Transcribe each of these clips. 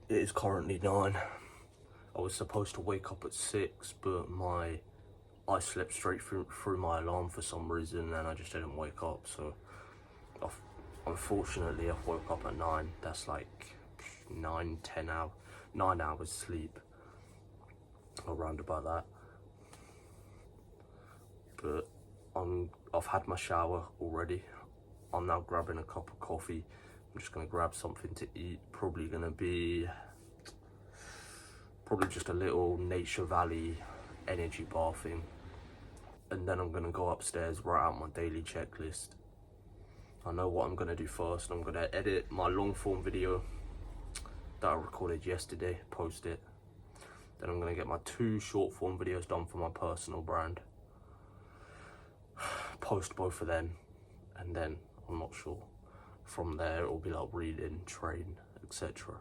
It is currently 9. I was supposed to wake up at 6, but I slept straight through my alarm for some reason, and I just didn't wake up. So unfortunately I've woke up at 9. That's like 9 hours sleep, around about that. But I've had my shower already. I'm now grabbing a cup of coffee. I'm just gonna grab something to eat. Probably just a little Nature Valley energy bar thing. And then I'm gonna go upstairs, write out my daily checklist. I know what I'm gonna do first. I'm gonna edit my long form video that I recorded yesterday, post it. Then I'm gonna get my 2 short form videos done for my personal brand, post both of them, and then I'm not sure. From there it'll be like reading, train, etc.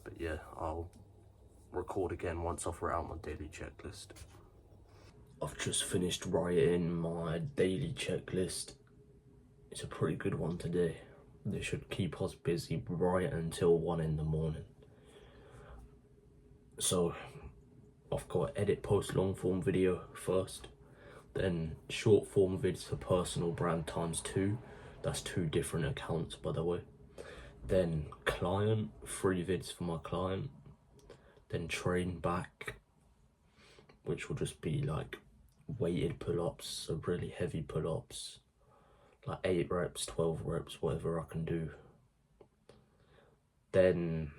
But yeah, I'll record again once I've written out my daily checklist. I've just finished writing my daily checklist. It's a pretty good one today. This should keep us busy right until 1 in the morning. So I've got edit, post, long form video first, then short form vids for personal brand ×2. That's 2 different accounts, by the way. Then client, 3 vids for my client. Then train back, which will just be like weighted pull-ups, so really heavy pull-ups, like 8 reps, 12 reps, whatever I can do. Then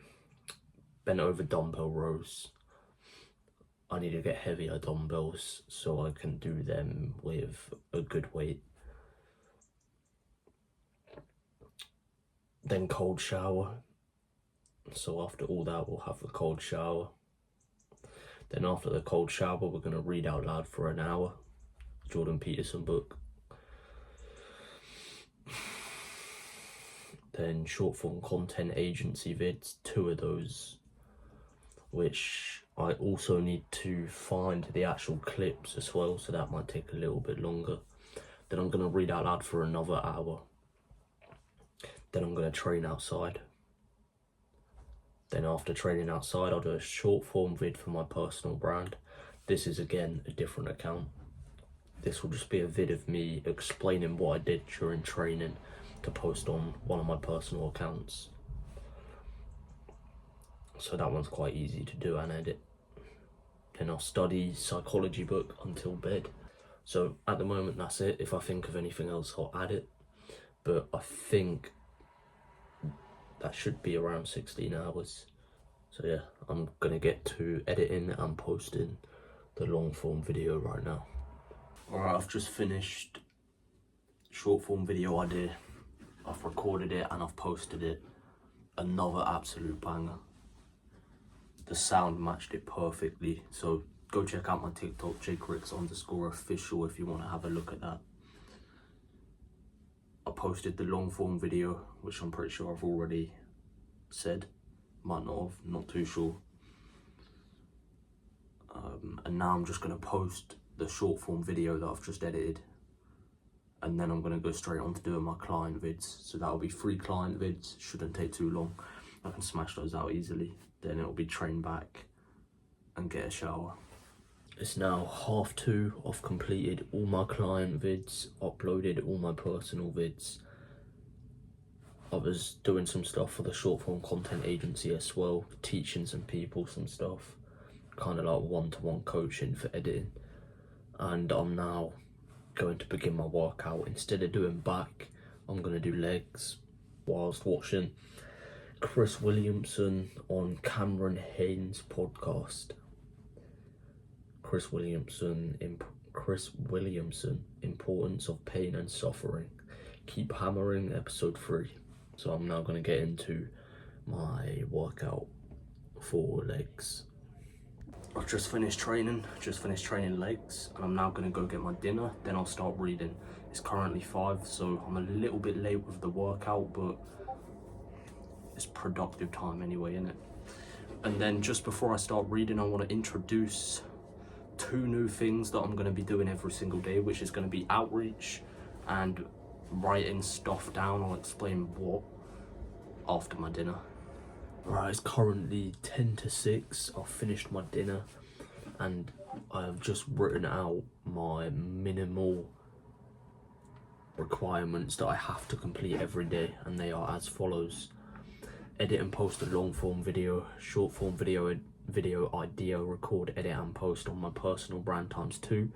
bent over dumbbell rows. I need to get heavier dumbbells so I can do them with a good weight. Then cold shower. So after all that, we'll have the cold shower. Then after the cold shower, we're going to read out loud for an hour. Jordan Peterson book. Then short form content agency vids, 2 of those, which I also need to find the actual clips as well, so that might take a little bit longer. Then I'm going to read out loud for another hour. Then I'm going to train outside. Then after training outside, I'll do a short form vid for my personal brand. This is again a different account. This will just be a vid of me explaining what I did during training to post on one of my personal accounts. So that one's quite easy to do and edit. Then I'll study psychology book until bed. So at the moment that's it. If I think of anything else, I'll add it. But I think that should be around 16 hours. So yeah, I'm gonna get to editing and posting the long form video right now. Alright, I've just finished short form video idea. I've recorded it and I've posted it. Another absolute banger. The sound matched it perfectly. So go check out my TikTok, jcricks_official, if you want to have a look at that. I posted the long form video, which I'm pretty sure I've already said. Might not have, not too sure. And now I'm just going to post the short form video that I've just edited. And then I'm going to go straight on to doing my client vids. So that'll be 3 client vids, shouldn't take too long. I can smash those out easily. Then it'll be train back and get a shower. It's now 2:30. I've completed all my client vids, uploaded all my personal vids. I was doing some stuff for the short form content agency as well, teaching some people some stuff, kind of like one-to-one coaching for editing. And I'm now going to begin my workout. Instead of doing back, I'm going to do legs whilst watching Chris Williamson on Cameron Haynes' podcast. Chris Williamson, Importance of Pain and Suffering. Keep hammering, episode 3. So I'm now going to get into my workout for legs. I've just finished training legs, and I'm now going to go get my dinner, then I'll start reading. It's currently 5, so I'm a little bit late with the workout, but it's productive time anyway, innit? And then just before I start reading, I want to introduce 2 new things that I'm going to be doing every single day, which is going to be outreach and writing stuff down. I'll explain what after my dinner. Right, it's currently 10 to 6. I've finished my dinner and I have just written out my minimal requirements that I have to complete every day, and they are as follows: edit and post a long form video, short form video idea, record, edit and post on my personal brand ×2,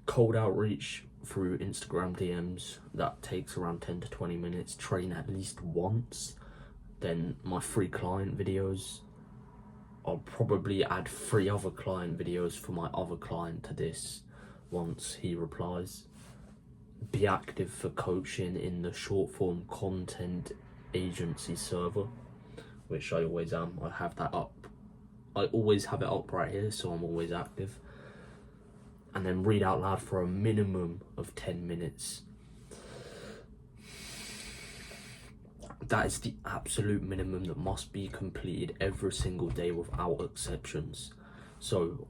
cold outreach through Instagram DMs, that takes around 10 to 20 minutes, train at least once. Then my free client videos, I'll probably add 3 other client videos for my other client to this once he replies. Be active for coaching in the short form content agency server, which I always am. I have that up. I always have it up right here, so I'm always active. And then read out loud for a minimum of 10 minutes. That is the absolute minimum that must be completed every single day without exceptions. So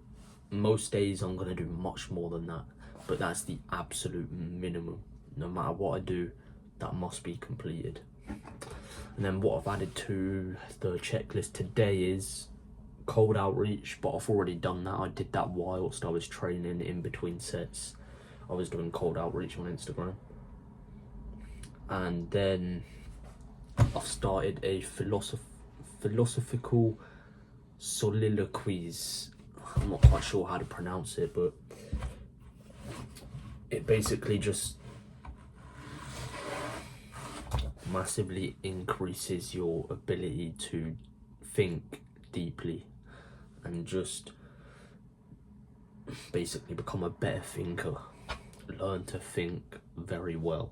most days I'm going to do much more than that, but that's the absolute minimum. No matter what I do, that must be completed. And then what I've added to the checklist today is cold outreach, but I've already done that. I did that whilst I was training in between sets. I was doing cold outreach on Instagram. And then I've started a philosophical soliloquies. I'm not quite sure how to pronounce it, but it basically just massively increases your ability to think deeply and just basically become a better thinker. Learn to think very well.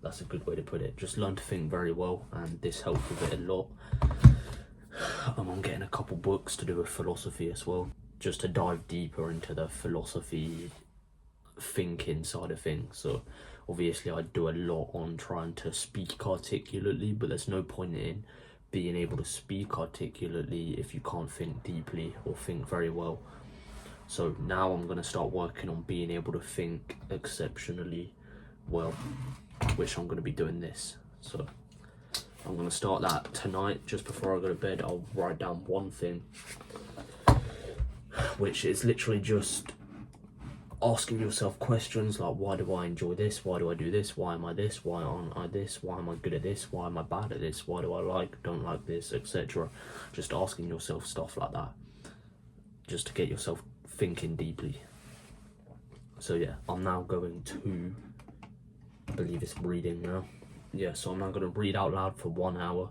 That's a good way to put it. Just learn to think very well, and this helps with it a lot. I'm getting a couple books to do with philosophy as well, just to dive deeper into the philosophy thinking side of things. So obviously I do a lot on trying to speak articulately, but there's no point in being able to speak articulately if you can't think deeply or think very well. So now I'm going to start working on being able to think exceptionally well, which I'm going to be doing this. So I'm going to start that tonight. Just before I go to bed, I'll write down one thing, which is literally just asking yourself questions like, why do I enjoy this? Why do I do this? Why am I this? Why aren't I this? Why am I good at this? Why am I bad at this? Why do I don't like this, etc. Just asking yourself stuff like that, just to get yourself thinking deeply. So yeah, I'm now going to, I believe it's reading now. Yeah, so I'm now going to read out loud for 1 hour,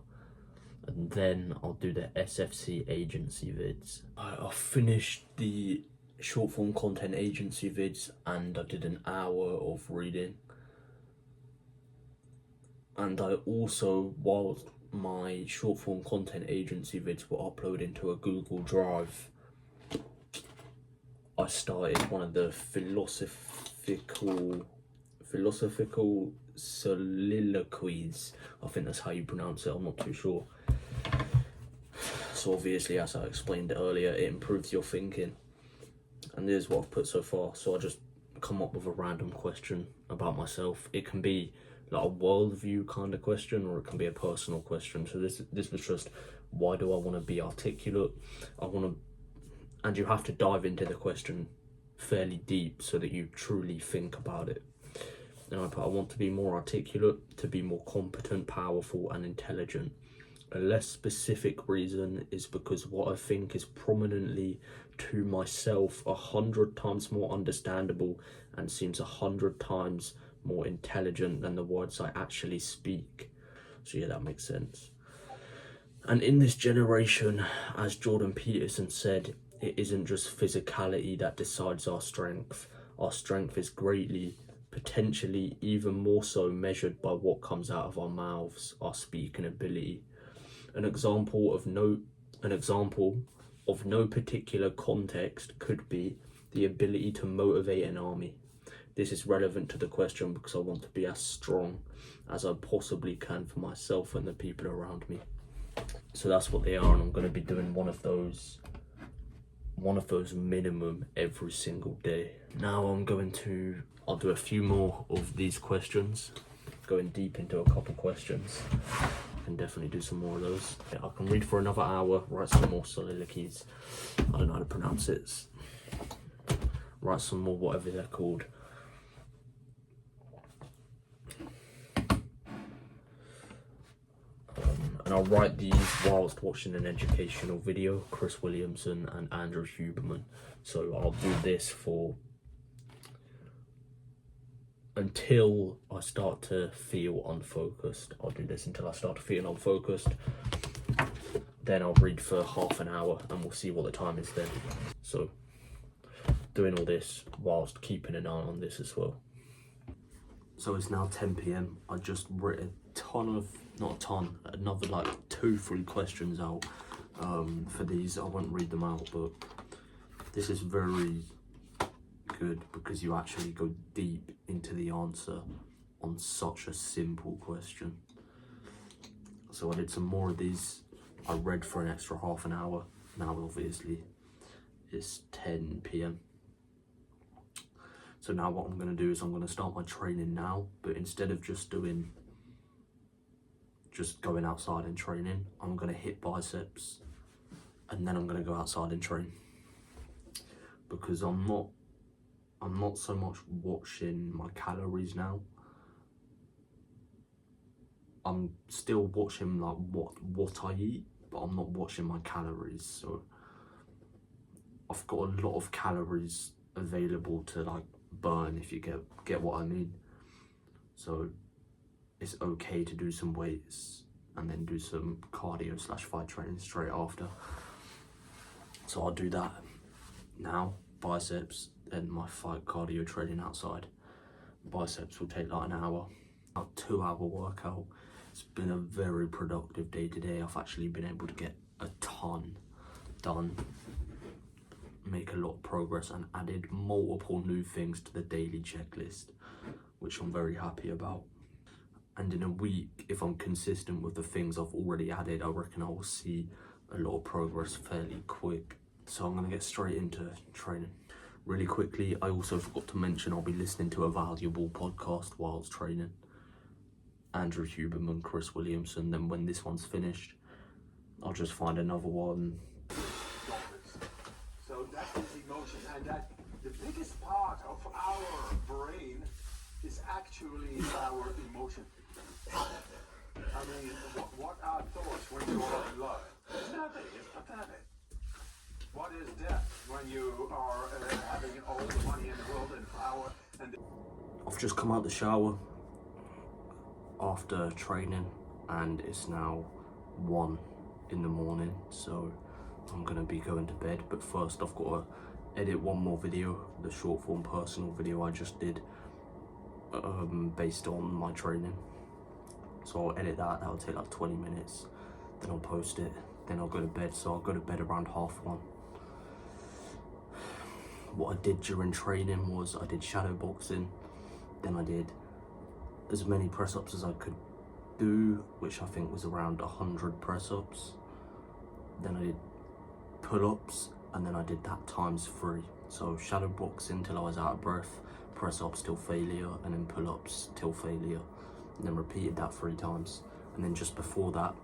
and then I'll do the SFC agency vids. I've finished the short form content agency vids, and I did an hour of reading. And I also, while my short form content agency vids were uploaded into a Google Drive, I started one of the philosophical soliloquies. I think that's how you pronounce it, I'm not too sure. So obviously, as I explained earlier, it improves your thinking. And this is what I've put so far. So I just come up with a random question about myself. It can be like a worldview kind of question, or it can be a personal question. So this was just, why do I want to be articulate? And you have to dive into the question fairly deep so that you truly think about it. And I want to be more articulate, to be more competent, powerful and intelligent. A less specific reason is because what I think is prominently to myself 100 times more understandable and seems 100 times more intelligent than the words I actually speak. So yeah, that makes sense. And in this generation, as Jordan Peterson said, it isn't just physicality that decides our strength. Our strength is greatly, potentially even more so, measured by what comes out of our mouths, our speaking ability. An example of no particular context could be the ability to motivate an army. This is relevant to the question because I want to be as strong as I possibly can for myself and the people around me. So that's what they are, and I'm going to be doing one of those minimum every single day. Now I'll do a few more of these questions, going deep into a couple questions. You can definitely do some more of those. Yeah, I can read for another hour, write some more soliloquies. I don't know how to pronounce it. Write some more, whatever they're called. And I'll write these whilst watching an educational video, Chris Williamson and Andrew Huberman. So I'll do this for until I start to feel unfocused. I'll do this until I start to feel unfocused. Then I'll read for half an hour and we'll see what the time is then. So doing all this whilst keeping an eye on this as well. So it's now 10 PM. I just wrote a ton of, not a ton, another like 2-3 questions out for these. I won't read them out, but this is very good because you actually go deep into the answer on such a simple question. So I did some more of these. I read for an extra half an hour. Now obviously it's 10 PM. So now what I'm going to do is I'm going to start my training now, but instead of just going outside and training, I'm going to hit biceps and then I'm going to go outside and train, because I'm not so much watching my calories now. I'm still watching like what I eat, but I'm not watching my calories. So I've got a lot of calories available to like burn, if you get what I mean. So it's okay to do some weights and then do some cardio / fight training straight after. So I'll do that now, biceps, and my fight cardio training outside. Biceps will take like an hour, a 2-hour workout. It's been a very productive day today. I've actually been able to get a ton done, make a lot of progress, and added multiple new things to the daily checklist, which I'm very happy about. And in a week, if I'm consistent with the things I've already added, I reckon I will see a lot of progress fairly quick. So I'm going to get straight into training. Really quickly, I also forgot to mention I'll be listening to a valuable podcast whilst training. Andrew Huberman, Chris Williamson. Then when this one's finished, I'll just find another one. So that is emotion, and that the biggest part of our brain is actually our emotion. I mean, what are thoughts when you are in love? It's nothing, it's pathetic. What is death when you are having all the money in the world and power? And I've just come out the shower after training and it's now 1 in the morning, so I'm gonna be going to bed. But first I've got to edit one more video, the short form personal video I just did based on my training. So I'll edit that, that'll take like 20 minutes, then I'll post it, then I'll go to bed. So I'll go to bed around 1:30. What I did during training was I did shadow boxing, then I did as many press-ups as I could do, which I think was around 100 press-ups. Then I did pull-ups, and then I did that times 3. So shadow boxing till I was out of breath, press-ups till failure, and then pull-ups till failure, and then repeated that 3 times. And then just before that,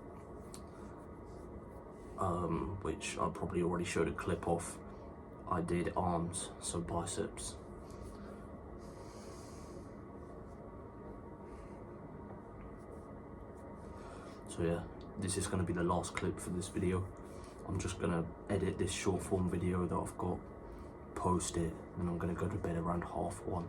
which I probably already showed a clip of, I did arms, so biceps. So yeah, this is going to be the last clip for this video. I'm just going to edit this short form video that I've got, post it, and I'm going to go to bed around 1:30.